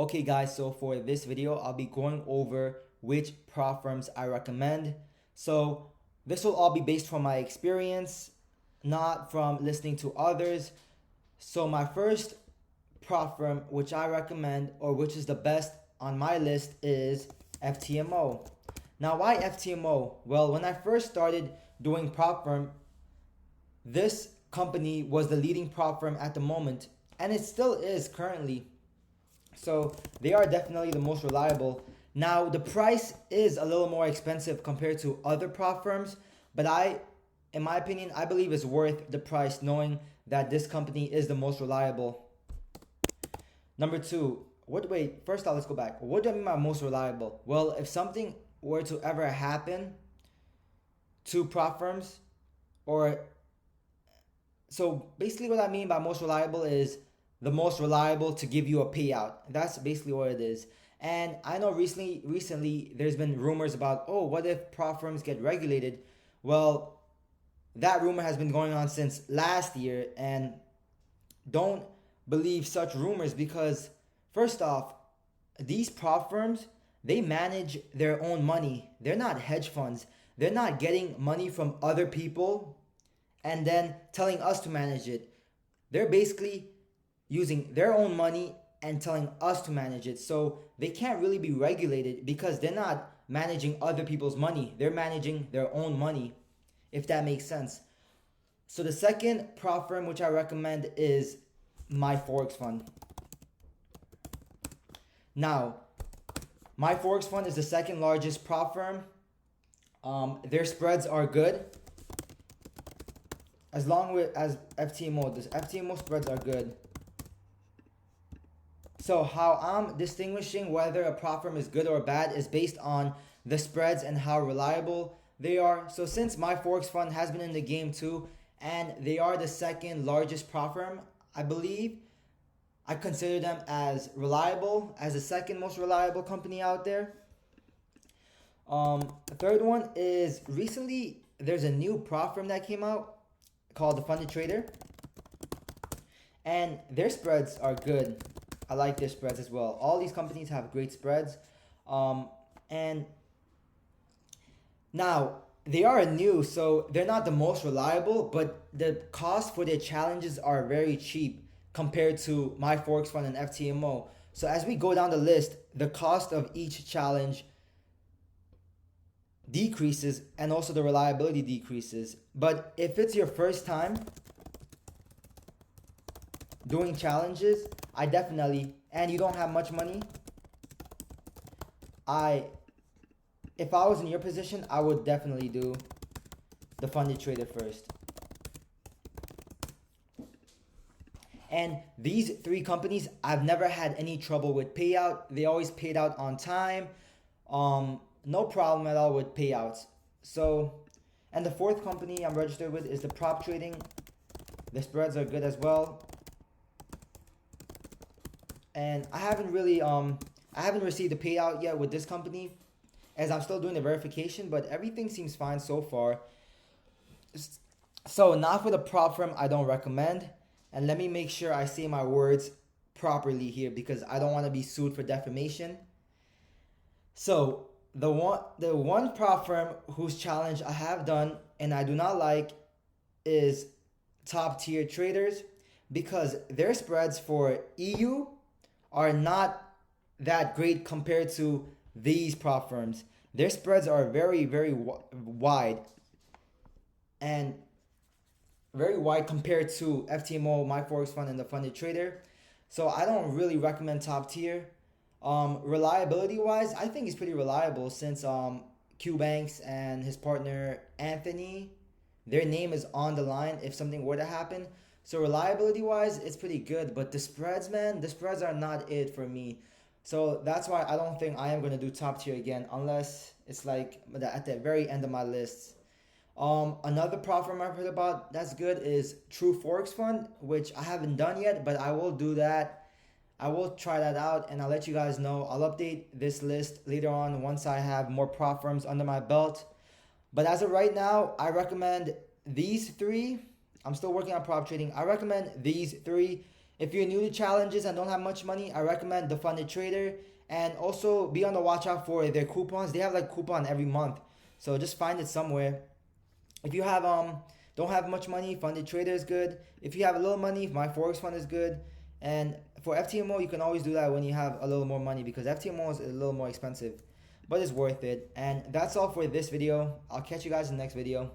Okay guys, so for this video, I'll be going over which prop firms I recommend. So this will all be based from my experience, not from listening to others. So my first prop firm which I recommend, or which is the best on my list, is FTMO. Now why FTMO? Well, when I first started doing prop firm, this company was the leading prop firm at the moment, and it still is currently. So they are definitely the most reliable. Now the price is a little more expensive compared to other prop firms, but in my opinion, I believe it's worth the price knowing that this company is the most reliable. Number two, first off, let's go back. What do I mean by most reliable? Well, if something were to ever happen to prop firms, or so basically what I mean by most reliable is the most reliable to give you a payout. That's basically what it is. And I know recently there's been rumors about, oh, what if prop firms get regulated? Well, that rumor has been going on since last year, and don't believe such rumors because first off, these prop firms, they manage their own money. They're not hedge funds. They're not getting money from other people and then telling us to manage it. They're basically using their own money and telling us to manage it. So they can't really be regulated because they're not managing other people's money. They're managing their own money, if that makes sense. So the second prop firm which I recommend is MyForex Fund. Now, MyForex Fund is the second largest prop firm. Their spreads are good. As long as FTMO, the FTMO spreads are good. So how I'm distinguishing whether a prop firm is good or bad is based on the spreads and how reliable they are. So since MyForex Fund has been in the game too, and they are the second largest prop firm, I believe I consider them as reliable, as the second most reliable company out there. The third one is recently there's a new prop firm that came out called the Funded Trader, and their spreads are good. I like their spreads as well. All these companies have great spreads, and now they are new, so they're not the most reliable, but the cost for their challenges are very cheap compared to MyForex Fund and FTMO. So as we go down the list, the cost of each challenge decreases and also the reliability decreases. But if it's your first time doing challenges, and you don't have much money, if I was in your position, I would definitely do the Funded Trader first. And these three companies, I've never had any trouble with payout. They always paid out on time. No problem at all with payouts. So, and the fourth company I'm registered with is the Prop Trading. The spreads are good as well. And I haven't received a payout yet with this company, as I'm still doing the verification, but everything seems fine so far. So not for the prop firm, I don't recommend. And let me make sure I say my words properly here because I don't want to be sued for defamation. So the one prop firm whose challenge I have done and I do not like is Top Tier Traders, because their spreads for EU are not that great compared to these prop firms. Their spreads are very, very wide, and very wide compared to FTMO, MyForex Fund, and the Funded Trader. So I don't really recommend Top Tier. Reliability wise, I think he's pretty reliable since Q Banks and his partner Anthony, their name is on the line if something were to happen. So reliability wise, it's pretty good. But the spreads, man, the spreads are not it for me. So that's why I don't think I am going to do Top Tier again unless it's like at the very end of my list. Another prop firm I've heard about that's good is True Forex Fund, which I haven't done yet, but I will do that. I will try that out and I'll let you guys know. I'll update this list later on once I have more prop firms under my belt. But as of right now, I recommend these three. I'm still working on prop trading. I recommend these three. If you're new to challenges and don't have much money, I recommend the Funded Trader. And also be on the watch out for their coupons. They have like coupon every month, so just find it somewhere. If you have don't have much money, Funded Trader is good. If you have a little money, My Forex Fund is good. And for FTMO, you can always do that when you have a little more money, because FTMO is a little more expensive, but it's worth it. And that's all for this video. I'll catch you guys in the next video.